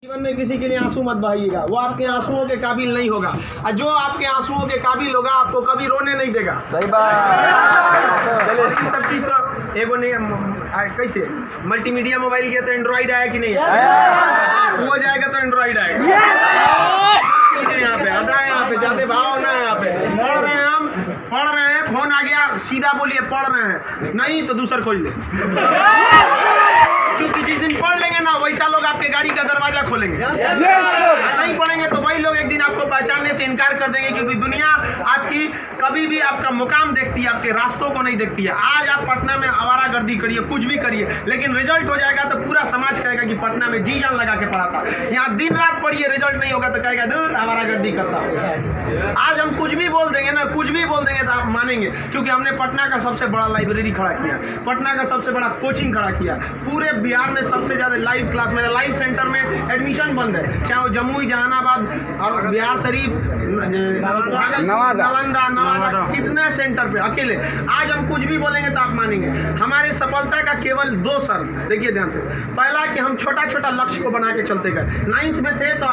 जीवन में किसी के लिए आंसू मत बहाइएगा, वो आपके आंसुओं के काबिल नहीं होगा, और जो आपके आंसुओं के काबिल होगा आपको कभी रोने नहीं देगा। सही बात। चलिए ये सब चीज तो एगो ने कैसे मल्टीमीडिया मोबाइल किया तो एंड्रॉइड आया कि नहीं आया, वो जाएगा तो एंड्रॉइड आएगा। यहाँ पे हटा, यहाँ पे जाते भाव ना, यहाँ पे पढ़ रहे हैं, हम पढ़ रहे हैं, फोन आ गया सीधा बोलिए पढ़ रहे हैं, नहीं तो दूसरा खोल ले, क्योंकि जिस दिन पढ़ लेंगे ना वैसा लोग आपके गाड़ी का दरवाजा खोलेंगे। नहीं पढ़ेंगे तो वही लोग एक दिन आपको पहचानने से इनकार कर देंगे, क्योंकि दुनिया आपकी कभी भी आपका मुकाम देखती है, आपके रास्तों को नहीं देखती है। आज आप पटना में आवारागर्दी करिए, कुछ भी करिए, लेकिन रिजल्ट हो जाएगा तो पूरा समाज कहेगा कि पटना में जी जान लगा के पढ़ा था। यहाँ दिन रात पढ़िए, रिजल्ट नहीं होगा तो कहेगा दूर आवारागर्दी करता। आज हम कुछ भी बोल देंगे ना, कुछ भी बोल देंगे तो आप मानेंगे, क्योंकि हमने पटना का सबसे बड़ा लाइब्रेरी खड़ा किया, पटना का सबसे बड़ा कोचिंग खड़ा किया, पूरे बिहार में सबसे ज्यादा लाइव क्लास, मेरा लाइव सेंटर में एडमिशन बंद है, चाहे वो जमुई, जहानाबाद और बिहार शरीफ, नालंदा, नवादा, कितने सेंटर पे अकेले। आज हम कुछ भी बोलेंगे तो आप मानेंगे। हमारे सफलता का केवल 2 शर्त, देखिए ध्यान से। पहला कि हम छोटा छोटा लक्ष्य को बना के चलते गए। 9th में थे तो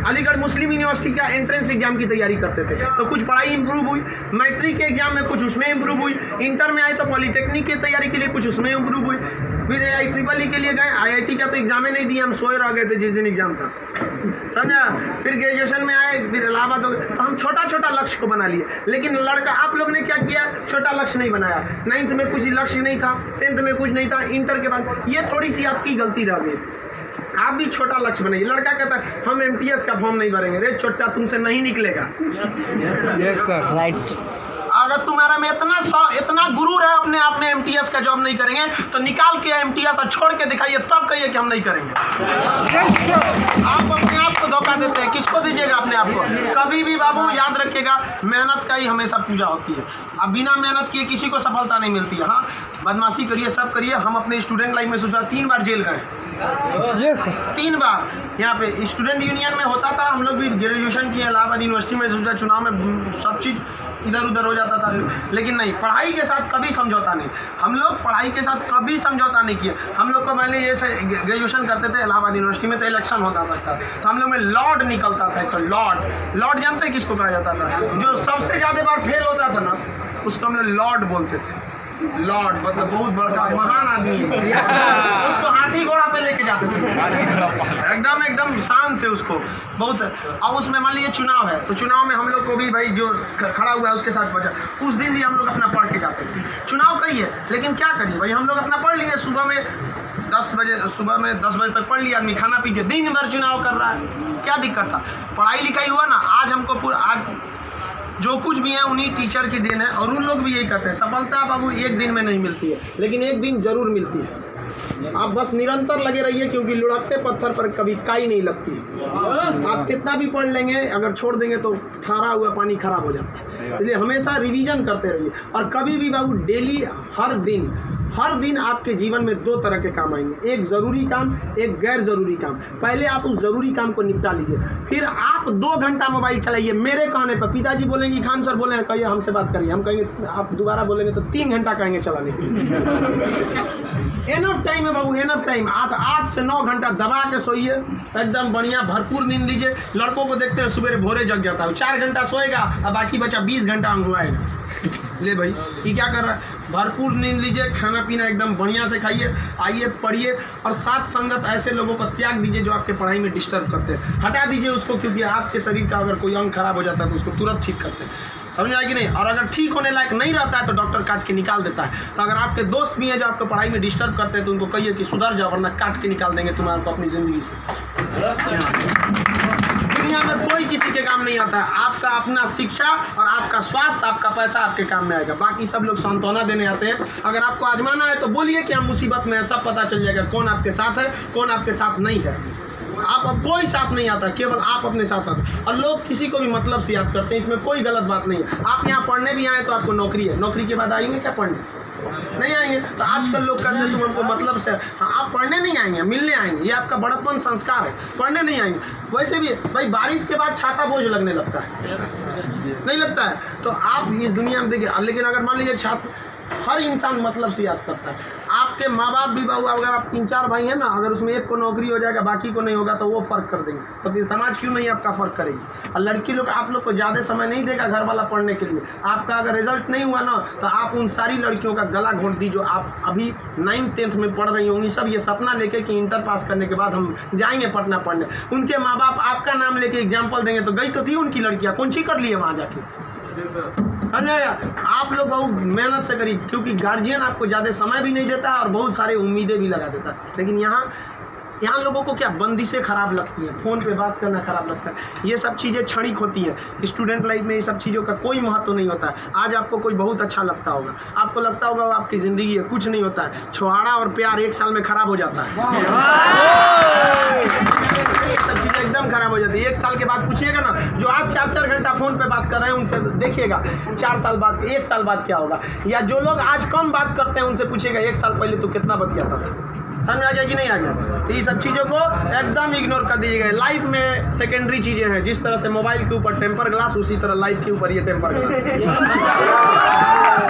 अलीगढ़ मुस्लिम यूनिवर्सिटी का एंट्रेंस एग्जाम की तैयारी करते थे, तो कुछ पढ़ाई इंप्रूव हुई, मैट्रिक के एग्जाम में कुछ उसमें इंप्रूव हुई, इंटर में आए तो पॉलिटेक्निक की तैयारी के लिए कुछ उसमें इंप्रूव हुई, फिर IEEE के लिए गए, IIT का तो एग्जाम ही नहीं दिया, हम सोए रह गए थे जिस दिन एग्जाम था, समझा। फिर ग्रेजुएशन में आए, फिर इलाहाबाद हो गए, तो हम छोटा छोटा लक्ष्य को बना लिए। लेकिन लड़का आप लोग ने क्या किया, छोटा लक्ष्य नहीं बनाया। 9th में कुछ लक्ष्य नहीं था, 10th में कुछ नहीं था, इंटर के बाद ये थोड़ी सी आपकी गलती रह गई। आप भी छोटा लक्ष्य बनाइए। लड़का कहता है हम MTS का फॉर्म नहीं भरेंगे, रे छोटा तुमसे नहीं निकलेगा। Yes sir, right. अगर तुम्हारा में इतना गुरूर है अपने आप में MTS का जॉब नहीं करेंगे तो निकाल के MTS और छोड़ के दिखाइए, तब कहिए कि हम नहीं करेंगे। आप अपने आप को धोखा देते हैं, किसको दीजिएगा अपने आप को। कभी भी बाबू याद रखिएगा, मेहनत का ही हमेशा पूजा होती है। अब बिना मेहनत किए किसी को सफलता नहीं मिलती है। हाँ, बदमाशी करिए, सब करिए। हम अपने स्टूडेंट लाइफ में सोचा 3 बार जेल गए, 3 बार। यहाँ पे स्टूडेंट यूनियन में होता था, हम लोग भी ग्रेजुएशन किए इलाहाबाद यूनिवर्सिटी में, सोचा चुनाव में सब चीज़ इधर उधर हो जाता था, लेकिन नहीं, पढ़ाई के साथ कभी समझौता नहीं। हम लोग पढ़ाई के साथ कभी समझौता नहीं किए। हम लोग को पहले ये ग्रेजुएशन करते थे इलाहाबाद यूनिवर्सिटी में, तो इलेक्शन होता था, तो हम लोग में लॉर्ड निकलता था। तो लॉर्ड जानते हैं किसको कहा जाता था? जो सबसे ज़्यादा बार फेल होता था ना, उसको हम लोग लॉर्ड बोलते थे। लॉर्ड मतलब बहुत बड़ा महान आदमी है, उसको हाथी घोड़ा पे लेके जाते थे, एकदम शान से उसको बहुत। अब उसमें मान लीजिए चुनाव है, तो चुनाव में हम लोग को भी भाई जो खड़ा हुआ है उसके साथ बचा, उस दिन भी हम लोग अपना पढ़ के जाते थे। चुनाव कही है, लेकिन क्या करिए भाई, हम लोग अपना पढ़ लिए। सुबह में 10 बजे तक पढ़ लिया आदमी, खाना पी के दिन भर चुनाव कर रहा है, क्या दिक्कत था? पढ़ाई लिखाई हुआ ना। आज हमको आज जो कुछ भी है उन्हीं टीचर की देन है, और उन लोग भी यही कहते हैं सफलता बाबू एक दिन में नहीं मिलती है, लेकिन एक दिन जरूर मिलती है। आप बस निरंतर लगे रहिए, क्योंकि लुढ़कते पत्थर पर कभी काई नहीं लगती। आप कितना भी पढ़ लेंगे, अगर छोड़ देंगे तो ठहरा हुआ पानी खराब हो जाता है। इसलिए हमेशा रिवीजन करते रहिए, और कभी भी बाबू डेली हर दिन आपके जीवन में 2 तरह के काम आएंगे, एक ज़रूरी काम, एक गैर ज़रूरी काम। पहले आप उस ज़रूरी काम को निपटा लीजिए, फिर आप 2 घंटा मोबाइल चलाइए। मेरे कहने पर पिताजी बोलेंगे खान सर बोले कहिए हमसे बात करिए, हम कहेंगे आप दोबारा बोलेंगे तो 3 घंटा कहेंगे चलाने के लिए। एनफ टाइम है बाबू, एनफ टाइम। आप 8 से 9 घंटा दबा के सोइए, एकदम बढ़िया भरपूर नींद लीजिए। लड़कों को देखते हैं सुबह भोरे जग जाता है, 4 घंटा सोएगा और बाकी बचा 20 घंटा अंगुआएगा। ले भाई ये क्या कर रहा है? भरपूर नींद लीजिए, खाना पीना एकदम बढ़िया से खाइए, आइए पढ़िए, और साथ संगत ऐसे लोगों को त्याग दीजिए जो आपके पढ़ाई में डिस्टर्ब करते हैं। हटा दीजिए उसको, क्योंकि आपके शरीर का अगर कोई अंग खराब हो जाता है तो उसको तुरंत ठीक करते हैं, समझ आए कि नहीं? और अगर ठीक होने लायक नहीं रहता है तो डॉक्टर काट के निकाल देता है। तो अगर आपके दोस्त भी हैं जो आपको पढ़ाई में डिस्टर्ब करते हैं तो उनको कहिए कि सुधर जाओ, वरना काट के निकाल देंगे तुम्हारे को अपनी ज़िंदगी से। दुनिया में कोई किसी के काम नहीं आता है। आपका अपना शिक्षा और आपका स्वास्थ्य, आपका पैसा आपके काम में आएगा। बाकी सब लोग सांत्वना देने आते हैं। अगर आपको आजमाना है तो बोलिए कि हम मुसीबत में है, सब पता चल जाएगा कौन आपके साथ है, कौन आपके साथ नहीं है। आप अब कोई साथ नहीं आता, केवल आप अपने साथ आते। और लोग किसी को भी मतलब से याद करते हैं, इसमें कोई गलत बात नहीं है। आप यहाँ पढ़ने भी आए तो आपको नौकरी है, नौकरी के बाद आएंगे क्या पढ़ने? नहीं आएंगे। तो आजकल लोग कहते हैं तुम हमको मतलब से, हाँ आप पढ़ने नहीं आएंगे, मिलने आएंगे। ये आपका बड़प्पन संस्कार है, पढ़ने नहीं आएंगे। वैसे भी भाई बारिश के बाद छाता बोझ लगने लगता है, नहीं लगता है? तो आप इस दुनिया में देखिए, लेकिन अगर मान लीजिए छात्र, हर इंसान मतलब से याद करता है। आप आपके माँ बाप भी बहू, अगर आप 3-4 भाई हैं ना, अगर उसमें एक को नौकरी हो जाएगा बाकी को नहीं होगा तो वो फ़र्क कर देंगे, तो फिर समाज क्यों नहीं आपका फ़र्क करेगी। और लड़की लोग आप लोग को ज़्यादा समय नहीं देगा घर वाला पढ़ने के लिए। आपका अगर रिजल्ट नहीं हुआ ना तो आप उन सारी लड़कियों का गला घोट दी जो आप अभी 9th-10th में पढ़ रही होंगी, सब ये सपना लेके कि इंटर पास करने के बाद हम जाएंगे पटना पढ़ने। उनके माँ बाप आपका नाम लेके एग्जाम्पल देंगे तो गई तो थी उनकी लड़कियाँ, कौन सी कर लिए वहाँ जाके। समझाएगा। आप लोग बहुत मेहनत से करिए, क्योंकि गार्जियन आपको ज़्यादा समय भी नहीं देता और बहुत सारे उम्मीदें भी लगा देता है। लेकिन यहाँ लोगों को क्या बंदिशें खराब लगती हैं, फ़ोन पे बात करना खराब लगता है, ये सब चीज़ें क्षणिक होती हैं। स्टूडेंट लाइफ में ये सब चीज़ों का कोई महत्व नहीं होता है। आज आपको कोई बहुत अच्छा लगता होगा, आपको लगता होगा वो आपकी ज़िंदगी है, कुछ नहीं होता है। छुहाड़ा और प्यार 1 साल में ख़राब हो जाता है, सब चीज़ें एकदम खराब हो जाती है। 1 साल के बाद पूछिएगा ना, जो आज 4-4 घंटा फ़ोन पे बात कर रहे हैं उनसे देखिएगा 4 साल बाद 1 साल बाद क्या होगा। या जो लोग आज कम बात करते हैं उनसे पूछिएगा 1 साल पहले तो कितना बतियाता था। समझ आ गया कि नहीं आ गया। तो ये सब चीज़ों को एकदम इग्नोर कर दीजिएगा। लाइफ में सेकेंडरी चीज़ें हैं, जिस तरह से मोबाइल के ऊपर टेम्पर ग्लास, उसी तरह लाइफ के ऊपर ये टेम्पर ग्लास।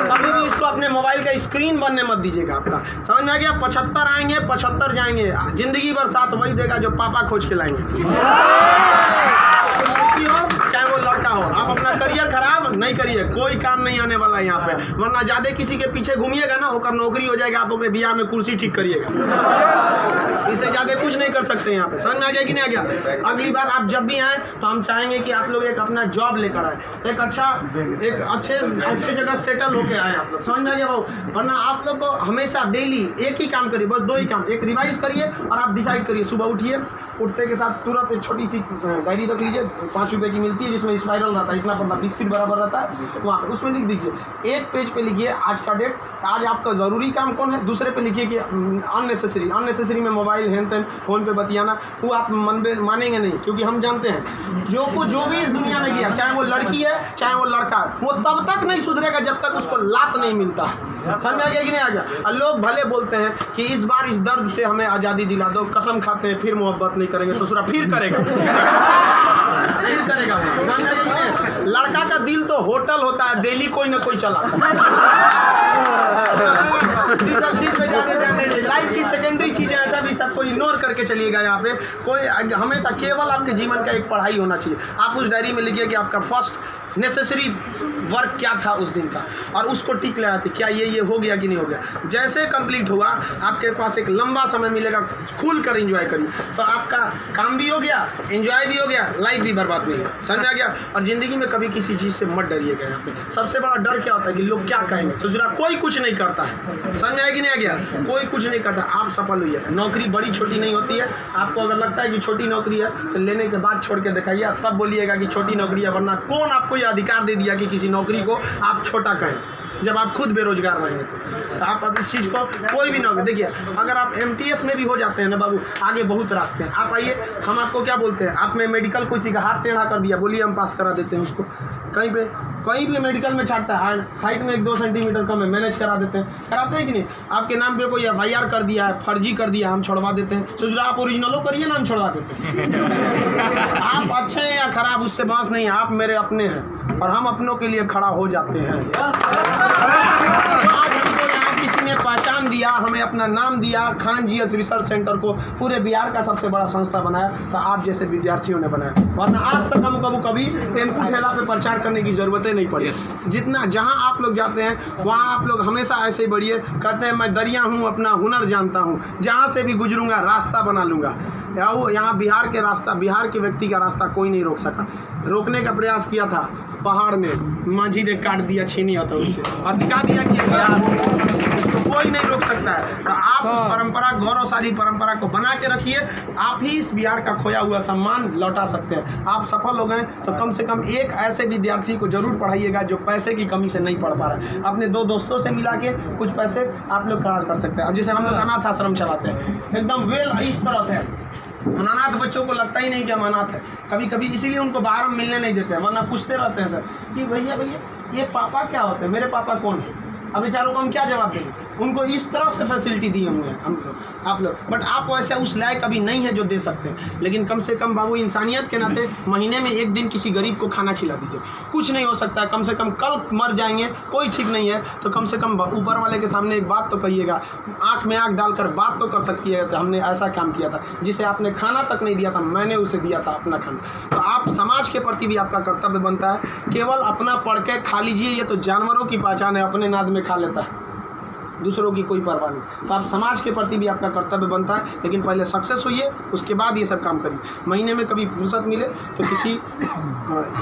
कभी भी इसको अपने मोबाइल का स्क्रीन बनने मत दीजिएगा आपका। समझ में आ गया। 75 आएंगे 75 जाएंगे, जिंदगी भर साथ वही देगा जो पापा खोज के लाएंगे। चाहे वो लड़का हो, आप अपना करियर खराब नहीं करिए, कोई काम नहीं आने वाला है यहाँ पे। वरना ज़्यादा किसी के पीछे घूमिएगा ना, होकर नौकरी हो जाएगा, आप अपने बियाह में कुर्सी ठीक करिएगा, इससे ज़्यादा कुछ नहीं कर सकते यहाँ पे। समझ में आ गया कि नहीं आ गया। अगली बार आप जब भी आए तो हम चाहेंगे कि आप लोग एक अपना जॉब लेकर आए, एक अच्छे जगह सेटल होके आए आप लोग। समझ में आ गया भाव। वरना आप लोग को हमेशा डेली एक ही काम करिए, बस 2 ही काम। एक रिवाइज करिए और आप डिसाइड करिए, सुबह उठिए, उठते के साथ तुरंत एक छोटी सी डायरी रख लीजिए, 5 रुपये की मिलती है, जिसमें स्पाइरल रहता है, इतना पड़ता बिस्किट बराबर रहता है, वहाँ उसमें लिख दीजिए। एक पेज पे लिखिए आज का डेट, आज आपका ज़रूरी काम कौन है। दूसरे पे लिखिए कि अननेसेसरी में मोबाइल हैन तैन फ़ोन पे बतियाना, वो आप मानेंगे नहीं, क्योंकि हम जानते हैं जो भी इस दुनिया में किया, चाहे वो लड़की है चाहे वो लड़का है, वो तब तक नहीं सुधरेगा जब तक उसको लात नहीं मिलता है। समझ आ गया कि नहीं आ गया। और लोग भले बोलते हैं कि इस बार इस दर्द से हमें आज़ादी दिला दो, कसम खाते हैं फिर मोहब्बत नहीं करेंगे, ससुरा फिर करेगा फिर करेगा। समझ आ गया कि नहीं। लड़का का दिल तो होटल होता है, दिल्ली कोई ना कोई चलाता है। सब चीज़ पे ज़्यादा ध्यान दीजिए। लाइफ की सेकेंडरी चीज़ें ऐसा भी सबको इग्नोर करके चलिएगा। यहाँ पे कोई हमेशा केवल आपके जीवन का एक पढ़ाई होना चाहिए। आप उस डायरी में लिखिए कि आपका फर्स्ट नेसेसरी वर्क क्या था उस दिन का, और उसको टिक लगाते क्या ये हो गया कि नहीं हो गया। जैसे कंप्लीट हुआ आपके पास एक लंबा समय मिलेगा, खुल कर एंजॉय करिए, तो आपका काम भी हो गया, एंजॉय भी हो गया, लाइफ भी बर्बाद नहीं है। समझ आ गया। और ज़िंदगी में कभी किसी चीज़ से मत डरिएगा। यहाँ पे सबसे बड़ा डर क्या होता है कि लोग क्या कहेंगे। ससुरा कोई कुछ नहीं करता है, समझ आया कि नहीं आ गया। कोई कुछ नहीं करता, आप सफल हुई। नौकरी बड़ी छोटी नहीं होती है। आपको अगर लगता है कि छोटी नौकरी है तो लेने के बाद छोड़ के दिखाइए, तब बोलिएगा कि छोटी नौकरी है। वरना कौन आपको ये अधिकार दे दिया कि किसी नौकरी को आप छोटा कहें, जब आप खुद बेरोजगार रहेंगे तो आप अब इस चीज़ को कोई भी नौकरी देखिए। अगर आप MTS में भी हो जाते हैं ना बाबू, आगे बहुत रास्ते हैं। आप आइए, हम आपको क्या बोलते हैं, आप में मेडिकल किसी का हाथ टेढ़ा कर दिया, बोलिए हम पास करा देते हैं उसको। कहीं भी मेडिकल में छाटता है, हाइट में 1-2 सेंटीमीटर कम है, मैनेज करा देते हैं। कराते हैं कि नहीं। आपके नाम पे कोई FIR कर दिया है, फर्जी कर दिया, हम छोड़वा देते हैं। सोच रहे आप ओरिजिनलो करिए ना, हम छोड़वा देते हैं। आप अच्छे हैं या खराब उससे बहस नहीं है, आप मेरे अपने हैं और हम अपनों के लिए खड़ा हो जाते हैं। आज हमको यहाँ किसी ने पहचान दिया, हमें अपना नाम दिया, खान GS रिसर्च सेंटर को पूरे बिहार का सबसे बड़ा संस्था बनाया, तो आप जैसे विद्यार्थियों ने बनाया। वरना आज तक हम कभी टेम्पू ठेला पे प्रचार करने की ज़रूरत नहीं पड़ी। जितना जहाँ आप लोग जाते हैं वहाँ आप लोग हमेशा ऐसे ही बढ़िए। कहते हैं मैं दरिया हूँ, अपना हुनर जानता हूँ, जहाँ से भी गुजरूंगा रास्ता बना लूँगा। यहाँ बिहार के व्यक्ति का रास्ता कोई नहीं रोक सका। रोकने का प्रयास किया था पहाड़ में, माझी ने काट दिया छीनी हथौड़ी से और दिखा दिया कि इसको कोई नहीं रोक सकता है। तो आप उस परंपरा, गौरवशाली परंपरा को बना के रखिए। आप ही इस बिहार का खोया हुआ सम्मान लौटा सकते हैं। आप सफल हो गए तो कम से कम एक ऐसे विद्यार्थी को जरूर पढ़ाइएगा जो पैसे की कमी से नहीं पढ़ पा रहा है। अपने 2 दोस्तों से मिला के कुछ पैसे आप लोग खर्च कर सकते हैं। अब जैसे हम लोग अनाथ आश्रम चलाते हैं, एकदम इस तरह से अनाथ बच्चों को लगता ही नहीं कि हम अनाथ है। कभी कभी इसीलिए उनको बाहर हम मिलने नहीं देते हैं, वरना पूछते रहते हैं सर कि भैया ये पापा क्या होते हैं, मेरे पापा कौन है। अब बेचारों को हम क्या जवाब देंगे। उनको इस तरह से फैसिलिटी दिए हुए हैं हम लोग, आप लोग। बट आप वैसे उस लायक अभी नहीं है जो दे सकते हैं। लेकिन कम से कम बाबू इंसानियत के नाते महीने में एक दिन किसी गरीब को खाना खिला दीजिए। कुछ नहीं हो सकता है, कम से कम कल मर जाएंगे, कोई ठीक नहीं है, तो कम से कम ऊपर वाले के सामने एक बात तो कहिएगा, आँख में आँख डालकर बात तो कर सकती है, तो हमने ऐसा काम किया था जिसे आपने खाना तक नहीं दिया था, मैंने उसे दिया था अपना खाना। तो आप समाज के प्रति भी आपका कर्तव्य बनता है। केवल अपना पढ़ के खा लीजिए, ये तो जानवरों की पहचान है, अपने नाद में खा लेता है, दूसरों की कोई परवाह नहीं। तो आप समाज के प्रति भी आपका कर्तव्य बनता है, लेकिन पहले सक्सेस होइए, उसके बाद ये सब काम करिए। महीने में कभी फुर्सत मिले तो किसी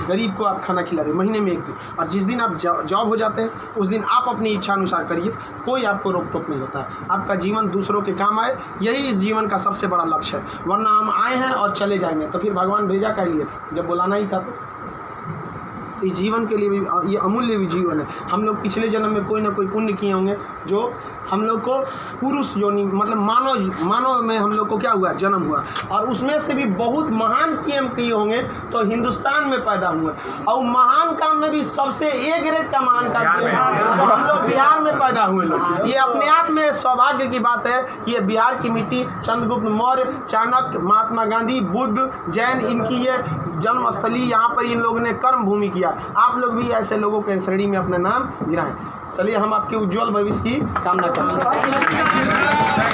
गरीब को आप खाना खिला दें, महीने में एक दिन। और जिस दिन आप जॉब हो जाते हैं उस दिन आप अपनी इच्छा अनुसार करिए, कोई आपको रोक टोक नहीं होता है। आपका जीवन दूसरों के काम आए, यही इस जीवन का सबसे बड़ा लक्ष्य है। वरना हम आए हैं और चले जाएंगे, तो फिर भगवान भेजा क्या लिए था, जब बुलाना ही था। तो इस जीवन के लिए भी ये अमूल्य भी जीवन है। हम लोग पिछले जन्म में कोई ना कोई पुण्य किए होंगे जो हम लोग को पुरुष योनि मतलब मानव में हम लोग को क्या हुआ, जन्म हुआ, और उसमें से भी बहुत महान काम किए होंगे तो हिंदुस्तान में पैदा हुए। और महान काम में भी सबसे ए ग्रेड का महान काम किए तो हम लोग बिहार में पैदा हुए लोग। ये अपने आप में सौभाग्य की बात है। ये बिहार की मिट्टी, चंद्रगुप्त मौर्य, चाणक्य, महात्मा गांधी, बुद्ध, जैन, इनकी ये जन्मस्थली, यहाँ पर इन लोगों ने कर्म भूमि किया। आप लोग भी ऐसे लोगों के श्रेणी में अपना नाम गिराएं। चलिए हम आपके उज्जवल भविष्य की कामना करते हैं।